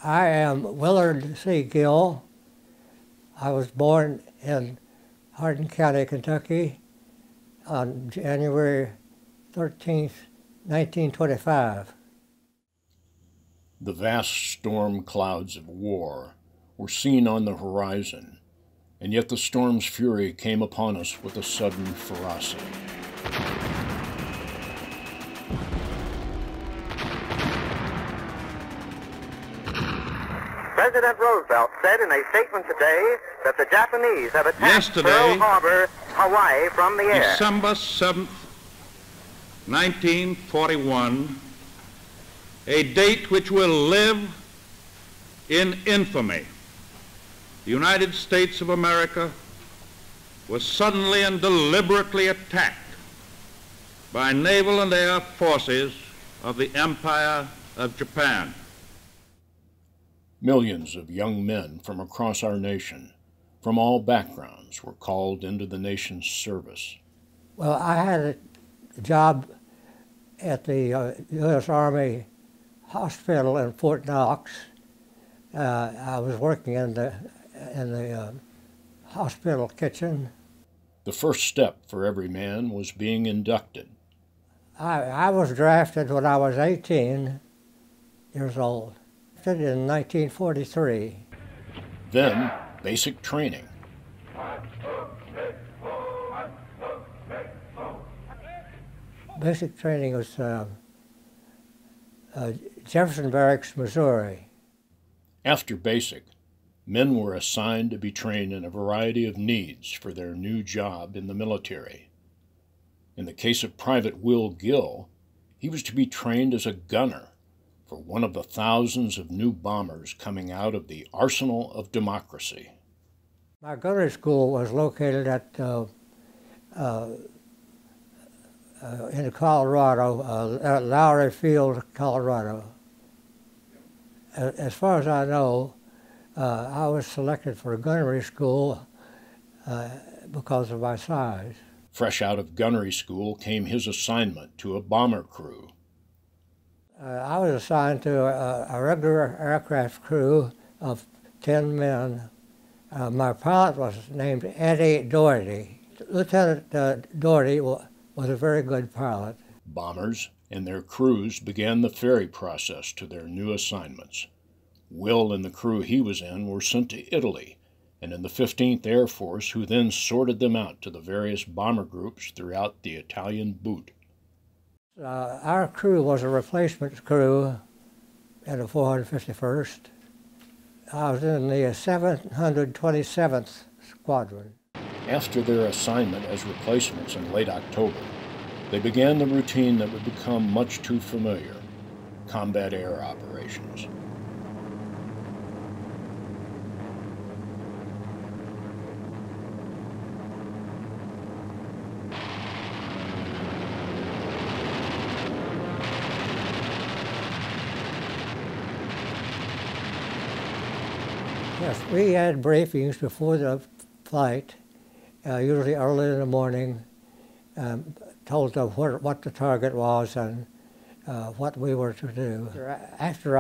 I am Willard Gill. I was born in Hardin County, Kentucky on January 13th, 1925. The vast storm clouds of war were seen on the horizon, and yet the storm's fury came upon us with a sudden ferocity. President Roosevelt said in a statement today that the Japanese have attacked Yesterday, Pearl Harbor, Hawaii from the air. December 7th, 1941, a date which will live in infamy. The United States of America was suddenly and deliberately attacked by naval and air forces of the Empire of Japan. Millions of young men from across our nation, from all backgrounds, were called into the nation's service. Well, I had a job at the U.S. Army Hospital in Fort Knox. I was working in the hospital kitchen. The first step for every man was being inducted. I was drafted when I was 18 years old. In 1943. Then, basic training. Basic training was Jefferson Barracks, Missouri. After basic, men were assigned to be trained in a variety of needs for their new job in the military. In the case of Private Will Gill, he was to be trained as a gunner for one of the thousands of new bombers coming out of the arsenal of democracy. My gunnery school was located in Colorado, at Lowry Field, Colorado. As far as I know, I was selected for a gunnery school because of my size. Fresh out of gunnery school came his assignment to a bomber crew. I was assigned to a regular aircraft crew of 10 men. My pilot was named Eddie Doherty. Lieutenant Doherty was a very good pilot. Bombers and their crews began the ferry process to their new assignments. Will and the crew he was in were sent to Italy and in the 15th Air Force, who then sorted them out to the various bomber groups throughout the Italian boot. Our crew was a replacement crew in the 451st. I was in the 727th Squadron. After their assignment as replacements in late October, they began the routine that would become much too familiar: combat air operations. Yes, we had briefings before the flight, usually early in the morning, told them what the target was and what we were to do. After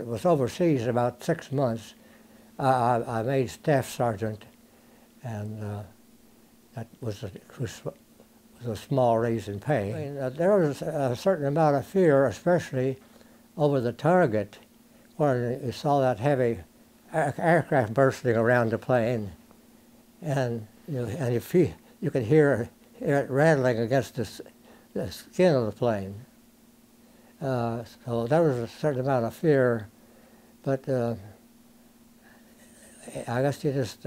was overseas about 6 months, I made staff sergeant, and that was a small raise in pay. I mean, there was a certain amount of fear, especially over the target, when you saw that heavy aircraft bursting around the plane, and you could hear it rattling against the skin of the plane. So there was a certain amount of fear, but I guess you just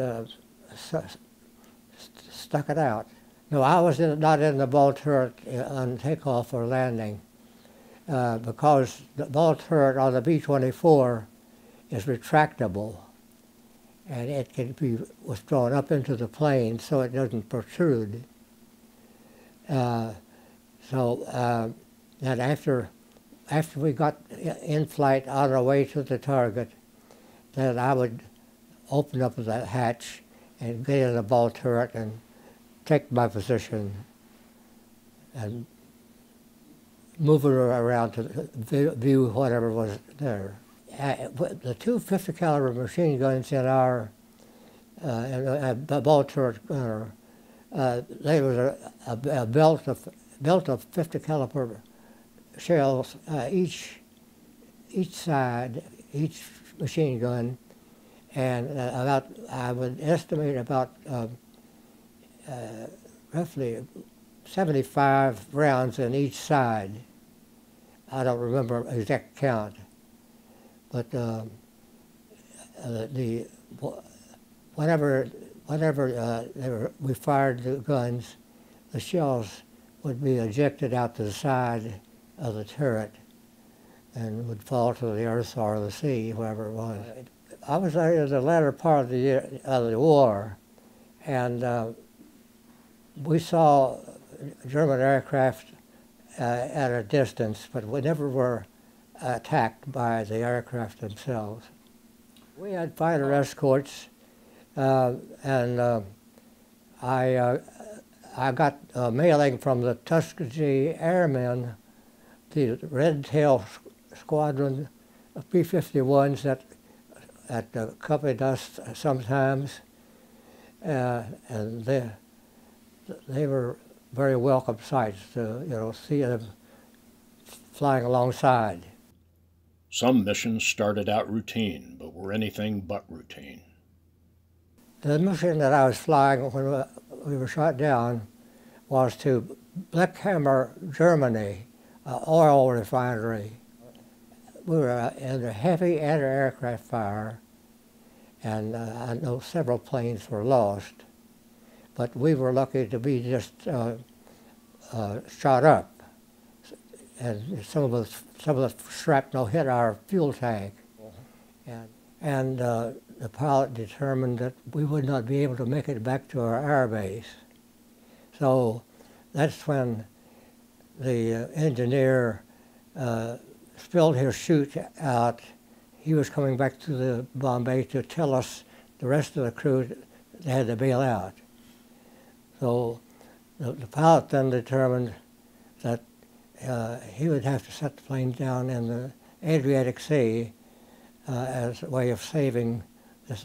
stuck it out. No, I was not in the ball turret on takeoff or landing because the ball turret on the B-24 is retractable, and it can be withdrawn up into the plane so it doesn't protrude. And after we got in flight on our way to the target, then I would open up the hatch and get in the ball turret and take my position and move it around to view whatever was there. the two 50 caliber machine guns in our ball turret gunner, there was a belt of 50 caliber shells each side, each machine gun, and I would estimate about roughly 75 rounds in each side. I don't remember exact count, but whenever we fired the guns, the shells would be ejected out to the side of the turret and would fall to the earth or the sea, wherever it was. I was there in the latter part of the war, and we saw German aircraft at a distance, but we never were attacked by the aircraft themselves. We had fighter escorts, and I got a mailing from the Tuskegee Airmen, the Red Tail Squadron of P-51s that accompanied us sometimes, and they were very welcome sights to see them flying alongside. Some missions started out routine, but were anything but routine. The mission that I was flying when we were shot down was to Bleckhammer, Germany, oil refinery. We were in a heavy anti-aircraft fire, and I know several planes were lost, but we were lucky to be just shot up, and some of the shrapnel hit our fuel tank, and the pilot determined that we would not be able to make it back to our air base. So that's when the engineer spilled his chute out. He was coming back to the Bombay to tell us, the rest of the crew, that they had to bail out. So the pilot then determined that he would have to set the plane down in the Adriatic Sea as a way of saving this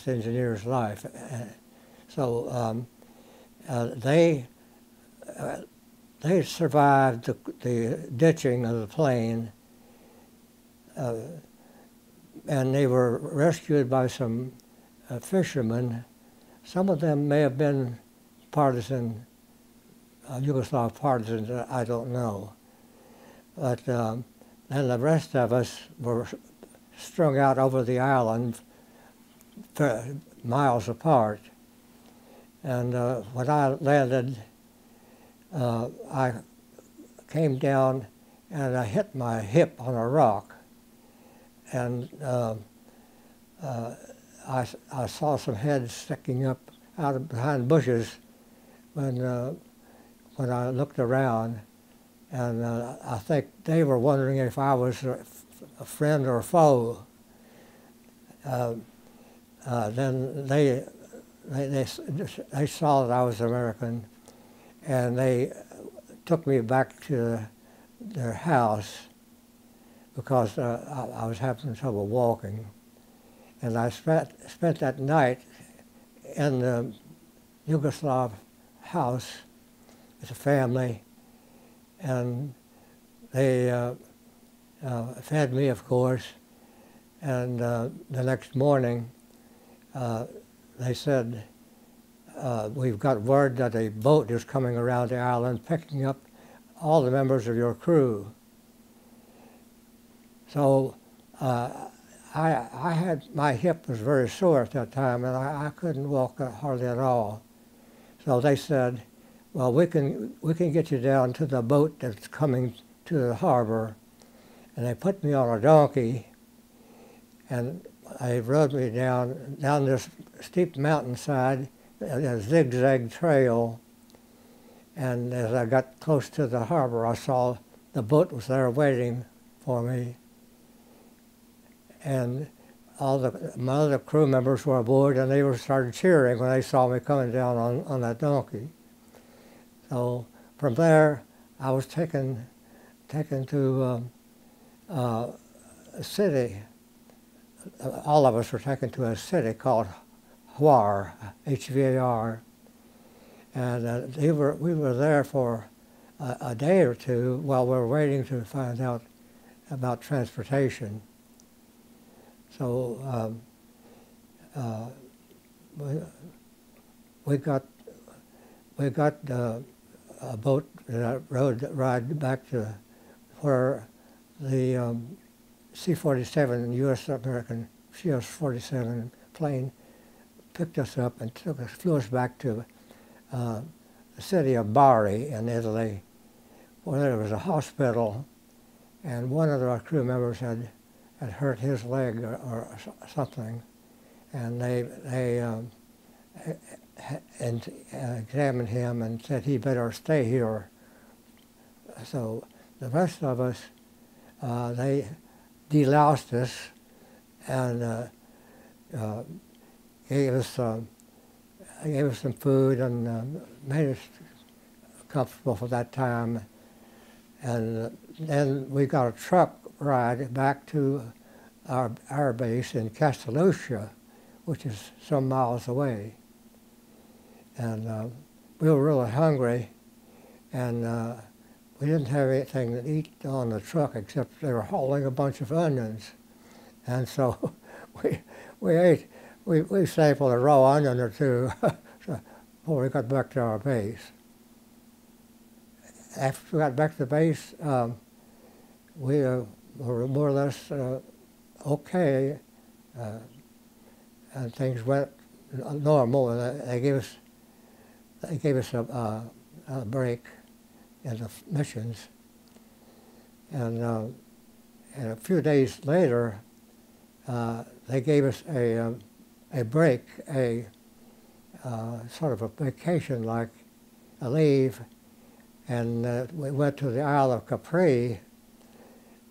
engineer's life. So they survived the ditching of the plane, and they were rescued by some fishermen. Some of them may have been partisan, Yugoslav partisans, I don't know. But then the rest of us were strung out over the island miles apart. And when I landed, I came down and I hit my hip on a rock. And I saw some heads sticking up out of behind bushes when I looked around, and I think they were wondering if I was a friend or a foe. Then they saw that I was American, and they took me back to their house because I was having trouble walking. And I spent that night in the Yugoslav house with a family, and they fed me, of course. And the next morning, they said, we've got word that a boat is coming around the island picking up all the members of your crew. So my hip was very sore at that time, and I couldn't walk hardly at all. So they said, well, we can get you down to the boat that's coming to the harbor. And they put me on a donkey, and they rode me down this steep mountainside, a zigzag trail. And as I got close to the harbor, I saw the boat was there waiting for me. And my other crew members were aboard, and they started cheering when they saw me coming down on that donkey. So from there, I was taken to a city. All of us were taken to a city called Hvar, H-V-A-R, and we were there for a day or two while we were waiting to find out about transportation. So we got a boat ride back to where the C-47, U.S. American CS-47 plane picked us up and flew us back to the city of Bari in Italy, where there was a hospital, and one of our crew members had hurt his leg or something, and they examined him and said he better stay here. So the rest of us, they deloused us and gave us some food and made us comfortable for that time. And then we got a truck ride back to our base in Castelluccia, which is some miles away. And we were really hungry, and we didn't have anything to eat on the truck except they were hauling a bunch of onions. And so we sampled a raw onion or two before we got back to our base. After we got back to the base, we were more or less okay, and things went normal. And they gave us a break in the missions, and a few days later, they gave us a break, a sort of a vacation, like a leave, and we went to the Isle of Capri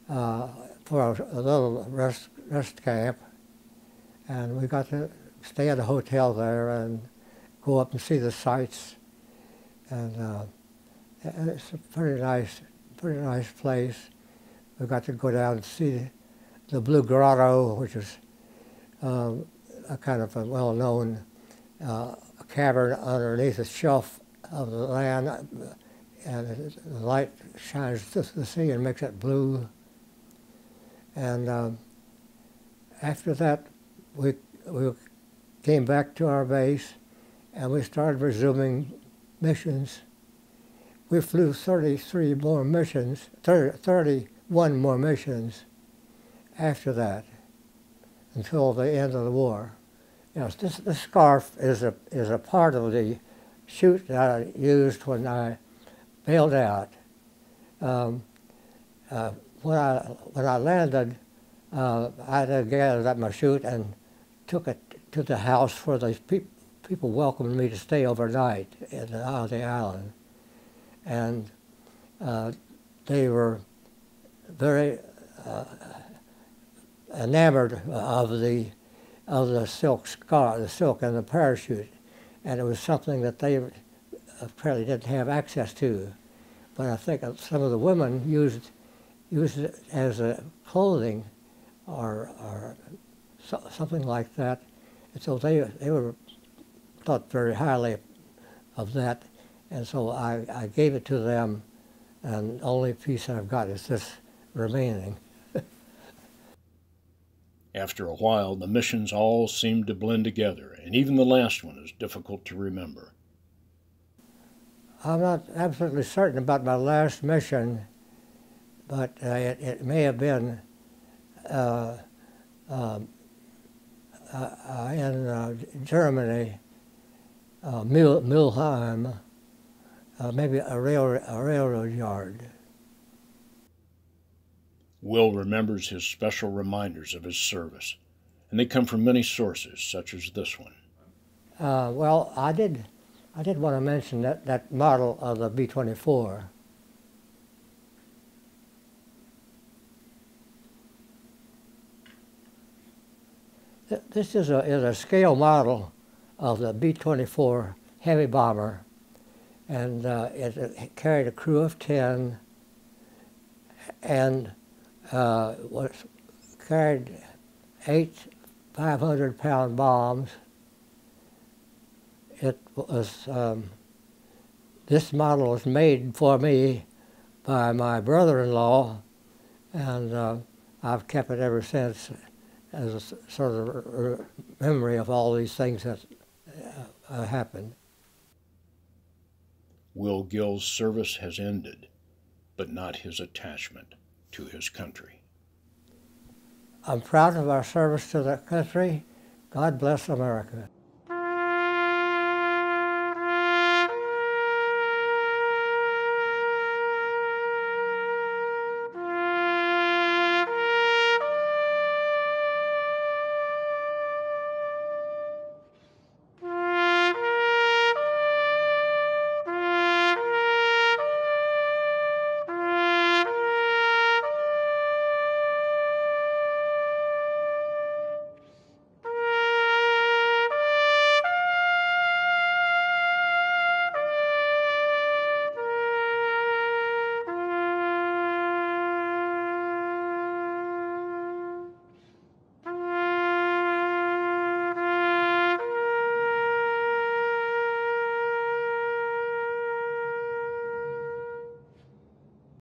for a little rest camp, and we got to stay at a hotel there and go up and see the sights, and it's a pretty nice place. We got to go down and see the Blue Grotto, which is a kind of a well-known cavern underneath a shelf of the land, and the light shines through the sea and makes it blue. And after that, we came back to our base, and we started resuming missions. We flew 31 more missions after that, until the end of the war. You know, this scarf is a part of the chute that I used when I bailed out. When I landed, I gathered up my chute and took it to the house where the people welcomed me to stay overnight on the island. And they were very enamored of the silk scarf, the silk and the parachute, and it was something that they apparently didn't have access to. But I think some of the women used it as a clothing or something like that, and so they were thought very highly of that. And so I gave it to them, and the only piece I've got is this remaining. After a while, the missions all seemed to blend together, and even the last one is difficult to remember. I'm not absolutely certain about my last mission, but it may have been in Germany, Mülheim. Maybe a railroad yard. Will remembers his special reminders of his service, and they come from many sources, such as this one. Well, I did want to mention that model of the B-24. This is a scale model of the B-24 heavy bomber, and it carried a crew of 10 and was carried 8 500-pound bombs. It was, this model was made for me by my brother-in-law, and I've kept it ever since as a sort of memory of all these things that happened. Will Gill's service has ended, but not his attachment to his country. I'm proud of our service to the country. God bless America.